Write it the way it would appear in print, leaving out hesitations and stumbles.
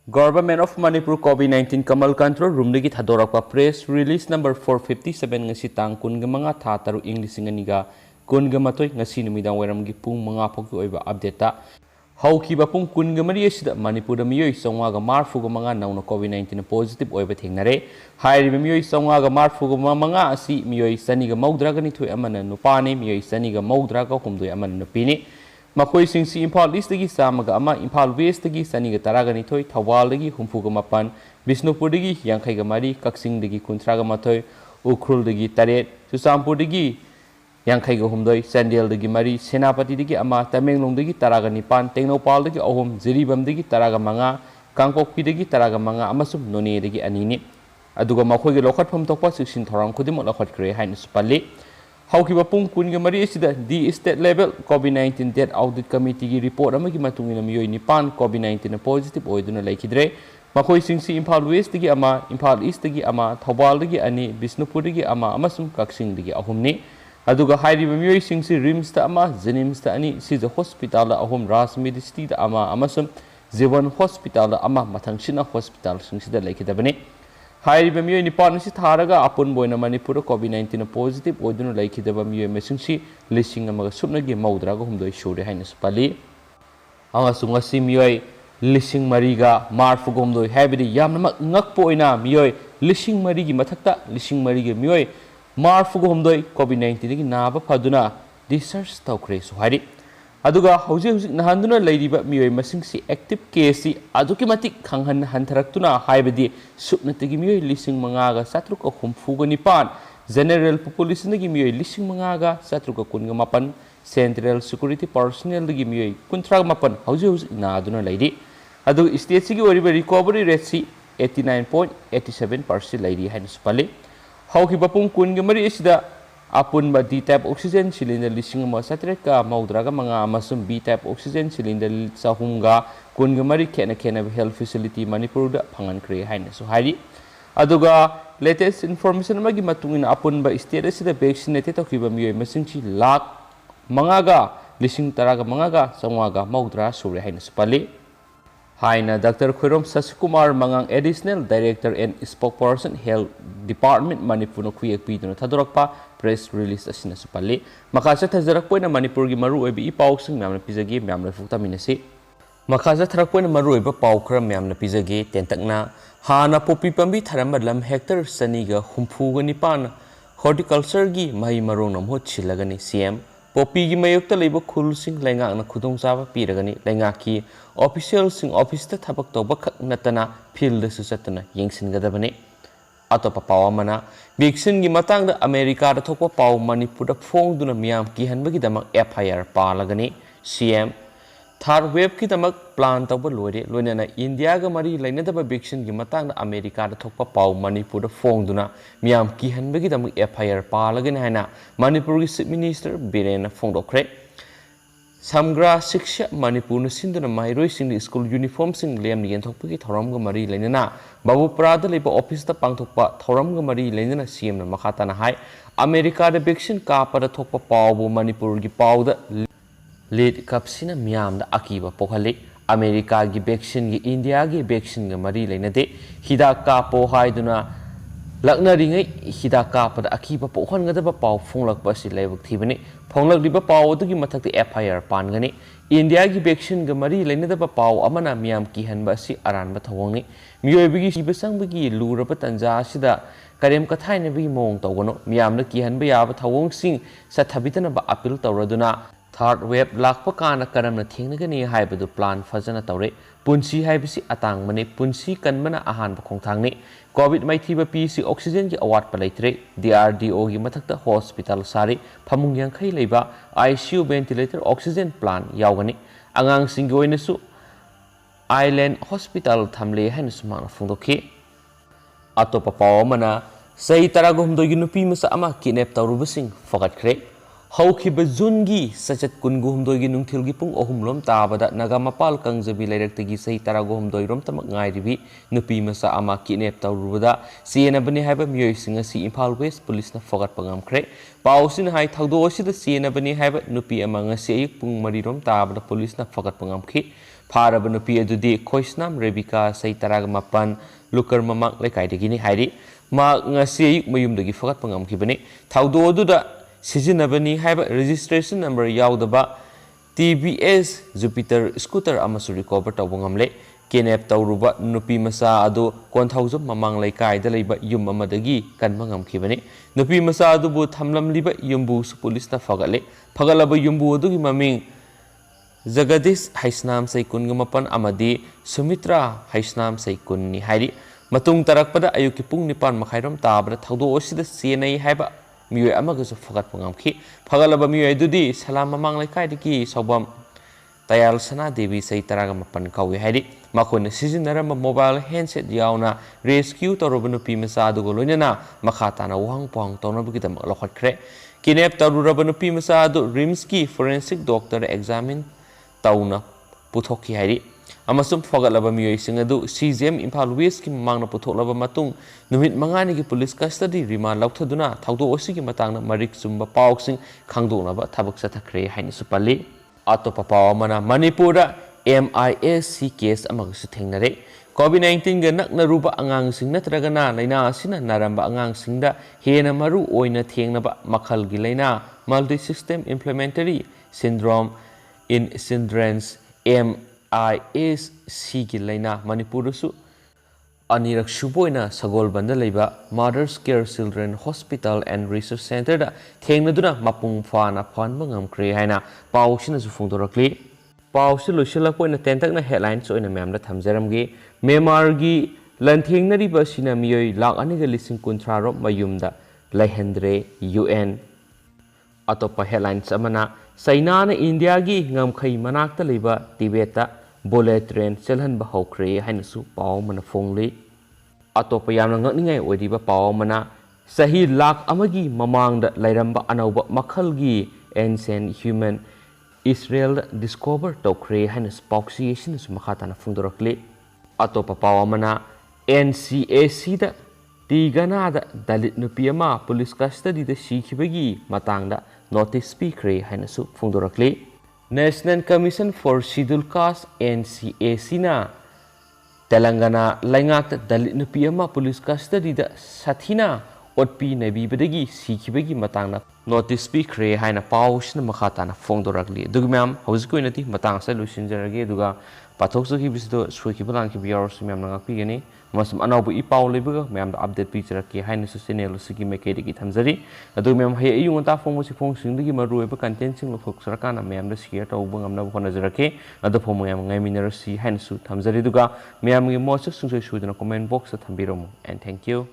Government of Manipur COVID-19 Kamal Control Room dagi thadorapa press release number 457 ngasi tang kunga mga tha taru English nganiga kunga matoi ngasi numidang weramgi pung mga phoki oiba update ta haukiba pung kunga mari asida Manipur da miyoi songwa ga marfu ga mga nauna COVID-19 positive oiba thengnare hairi miyoi songwa ga marfu ga mga asi miyoi sani ga maudra ga ni thoi amana nupani miyoi sani ga maudra ga humdoi amana nupini Makoi singsi Imphal East dagi samaga ama Imphal West dagi saniga taraga nithoi Thawal dagi humfuga mapan Bisnupur dagi yangkhaiga mari Kaksing dagi kuntraga mathoi Ukhrul dagi taret Susampur dagi yangkhaiga humdoi Sandel dagi mari Senapati dagi ama Tamenglong dagi taraga nipan Tengnopal dagi ahum Ziribam dagi taraga manga Kangpokpi dagi taraga manga amasum None dagi anini aduga makoi ge lokhatpham Thokpa siksin thorang khudimok lokhatkre hain supalli Haukiba pung kunga mari asida di state level COVID-19 death audit committee gi report amagi matungina miyoi nipan COVID-19 positive oiduna laikidre makoi singsi Imphal West dagi ama Imphal East dagi ama Thawal dagi ani Bisnupur dagi ama amasum Kaksing dagi ahumni aduga hairiba miyoi singsi Rims ta ama Jenims ta ani sija hospital da ahum Ras Medicity da ama amasum Jewan hospital da ama Matangshina hospital singsi da laikidabani Hairiba miyoi nipan si tharaga apun boina Manipur COVID-19 positive oiduna laikidaba miyoi mesingsi lising amaga supnagi maudraga humdoi shuri haina supali amasung asi miyoi lising mariga marfu gomdoi habidi yamna ngakpo oina miyoi lising marigi mathakta lising marigi miyoi marfu gomdoi COVID-19 gi naba phaduna research tawkhre suhari aduga hauji nahanduna leiriba miyoi masingsi active case si aduki matik khanghan hantaraktuna haibadi supnatigi miyoi lising mangaga satruka humfuga nipan general population gi miyoi lising mangaga satruka kunga mapan central security personnel gi miyoi kuntra mapan hauji naduna leiri adu state si gi oriba recovery rate si 89.87% leiri hain supali hauki bapung kunga mari isida apun ba D type oxygen cylinder lising ma satreka maudraga manga amasum B type oxygen cylinder sahumga kunga mari khena health facility Manipur da phangan kre haina so hari aduga latest information magi matungina apun ba state asida vaccinated tokiba miyoi masingchi lakh mangaga lising taraga mangaga sangwaga maudra sure haina supali Haina Dr. Khairom Sasikumar Mangang Additional Director and Spokesperson Health Department Manipur no kuyak piduna thadorakpa press release asina supali makasa thajarak poina Manipur gi maru oibi ipau sing myamna pizagi myamna fukta minasi makasa tharak poina maru oiba pau khara myamna pizagi tentakna hana popi pambi tharamba lam hectare saniga humfu ga nipan horticulture gi mai marong nam hot chilagani CM Popi gi mayokta leiba khul sing lenga na khudong chaba piragani lenga ki official sing office ta thabak toba khak natana field su chatna yengsin gadabani atopa pawamana vaccine gi matangda America da thokpa paw Manipur da Phongduna miyam ki hanbagi damak FIR palagani CM third wave ki damak plan toba loina India ga mari laina da vaccine gi matangda America da thokpa paw Manipur da Phongduna miyam ki hanbagi damak FIR palagani haina Manipur gi Chief Minister Biren phongdokre Samgra Shiksha Manipur na sinduna mairoi sing school uniform sing lem yen thokpagi thoram ga mari lainana babu prada leba office ta pangthokpa thoram ga mari lainana CM na makhata na hai America da vaccine ka para thokpa pawbu Manipur gi pawda lead kapsina miyam da akiba pokhali America gi vaccine gi India gi vaccine ga mari lainade hida ka po haiduna lakna ringai hida ka pada akiba pokhan ga da paw phonglak pa si lebak thibani phonglak diba paw du gi mathak te FIR pan gani India gi vaccine ga mari laina da paw amana miyam ki hanba si aran ba thawang miyoi bigi si besang bigi luraba tanja sida karem ka thaina bigi mong tawgono miyam na ki hanba ya ba thawang sing sathabitana ba appeal tawraduna third wave lakpa kana karamna thengnagani haibadu plan fajana tawre punsi haibisi atang mani punsi kanmana ahan ba khongthangni covid maithiba pc oxygen gi award pa leitre DRDO gi mathakta hospital sari phamung yangkhai leiba ICU ventilator oxygen plan yawgani angang singi oina su Island Hospital thamle hain sumana phungdokhi atopa pawamana sei taragum do gi nupi masa ama kidnap tawrubasing fogatkhre haukiba jungi sachat kungum doi gi nungthil gi pung ohum lom tabada nagamapal kangjabi lairak gi sei taragum doi rom tamak ngai ribi nupi masa ama kidnap tawrubada siena bani haiba miyoi singa si Imphal West police na fogat pangam khre pausin hai thagdo osida siena bani haiba nupi ama ngasi ayuk pung mari rom tabada police na fogat pangam khi ꯐꯥꯔꯕ ꯅꯨꯄꯤ ꯑꯗꯨꯗꯤ ꯈꯣꯏꯁꯅꯥꯝ ꯔꯦꯕꯤꯀꯥ ꯆꯍꯤ 18 ꯂꯨꯀꯔ ꯃꯃꯥꯡ ꯂꯩꯀꯥꯏꯗꯒꯤꯅꯤ ꯍꯥꯏꯔꯤ ꯃꯍꯥꯛ ꯉꯁꯤ ꯑꯌꯨꯛ ꯃꯌꯨꯝꯗꯒꯤ ꯐꯒꯠꯄ ꯉꯝꯈꯤꯕꯅꯤ ꯊꯧꯗꯣꯛ ꯑꯗꯨꯗ ꯁꯤꯖꯤꯟꯅꯕꯅꯤ ꯍꯥꯏꯕ ꯔꯦꯖꯤꯁꯇ꯭ꯔꯦꯁꯟ ꯅꯝꯕꯔ ꯌꯥꯎꯗꯕ TBS Jupiter scooter ꯑꯃꯁꯨ ꯔꯤꯀꯣꯚꯔ ꯇꯧꯕ ꯉꯝꯂꯦ ꯀꯦꯅꯦꯞ ꯇꯧꯔꯨꯕ ꯅꯨꯄꯤ ꯃꯆꯥ ꯑꯗꯨ ꯀꯣꯟꯊꯧꯖꯝ ꯃꯃꯥꯡ ꯂꯩꯀꯥꯏꯗ ꯂꯩꯕ ꯌꯨꯝ ꯑꯃꯗꯒꯤ ꯀꯟꯕ ꯉꯝꯈꯤꯕꯅꯤ ꯅꯨꯄꯤ ꯃꯆꯥ ꯑꯗꯨꯕꯨ ꯊꯝꯂꯝꯂꯤꯕ ꯌꯨꯝꯕꯨꯁꯨ ꯄꯨꯂꯤꯁꯅ ꯐꯒꯠꯂꯦ ꯐꯒꯠꯂꯕ ꯌꯨꯝꯕꯨ ꯑꯗꯨꯒꯤ ꯃꯃꯤꯡ Jagadish Haisnam Saikun Gumapan Amadi Sumitra Haisnam Saikun ni hairi matung tarakpada ayuki pung nipan makhairam tabra thaudo osida senai haiba mioi amagasu fagat pangamki fagalaba mioi dudi salam mamang laikai diki sobam Tayal Sana Devi Sai Taraga Mapan Kawi Hari Makon Sizinarama mobile handset yauna rescue Torobanu Pimasa Dugoluna Makatana Wang Pong Tonabukita Lokhat Kre Kinep Tarurabanu Pimasa Rimski forensic doctor examine Tauna Putoki Hari Amasum Fogalaba Mui Singadu CZM Impal West Kim Mangna Putolaba Matung Numit Mangani Police Custody Rima Lautaduna Taudo Osiki Matangna Marik Sumba Pauxing Kangdonaba Tabuksata Kre Haini Supali Atopa Pawamana Manipura MISC case amagasu thengnare COVID-19 ga nakna ruba angang sing natragana laina asina naramba angang singda hena maru oina thengnaba makhal gi laina multi system implementary syndrome in children's MISC gi laina Manipur su Anirak Shuboina Sagol Banda Leba Mother's Care Children Hospital and Research Center da Thengnaduna Mapung Fana Phanbangam Kre Haina Paushina su Phongdorakli Paushi Lushila Poina Tentakna headlines oina memda thamjaramgi Myanmar gi lanthengnariba sina miyoi lak aniga lising kuntraro mayumda laihendre UN Atopa headlines amana China na India gi ngamkhai manakta leba Tibeta bullet train selhanba hokre haina su paw mana phongli atopa yamna ngakningai oidiba paw mana sahi lak amagi mamangda lairamba anauba makhalgi ancient human Israel discover tokre haina spokesation su makhatana phungdorakli atopa paw mana NCAC da tigana da dalit nupi ama police custody da sikhibagi matangda notice speakre haina su phungdorakli National Commission for Scheduled Caste NCAC na Telangana Laingak Dalit Nupi ama police custody da sathina otpi nabi badagi sikhibagi matangna notice speakre haina paushna makhatana phongdorakli dugmam hauskoinati matang sa lusinjarage duga pathoksuki bisdo suikibalang ki biars myam nangakpi gani masum anaubu ipaw lebaga myam da update picturaki haina su channel suki mekedi ki thamjari adu myam hai ayung ta phong musi phong singdagi marueba content sing lofok sarakana myam da share tawbu ngamna bu khonajrake adu phong myam ngai minerasi haina su thamjari duga myam gi mosa sungsoi sudana comment box ta thambiromu and thank you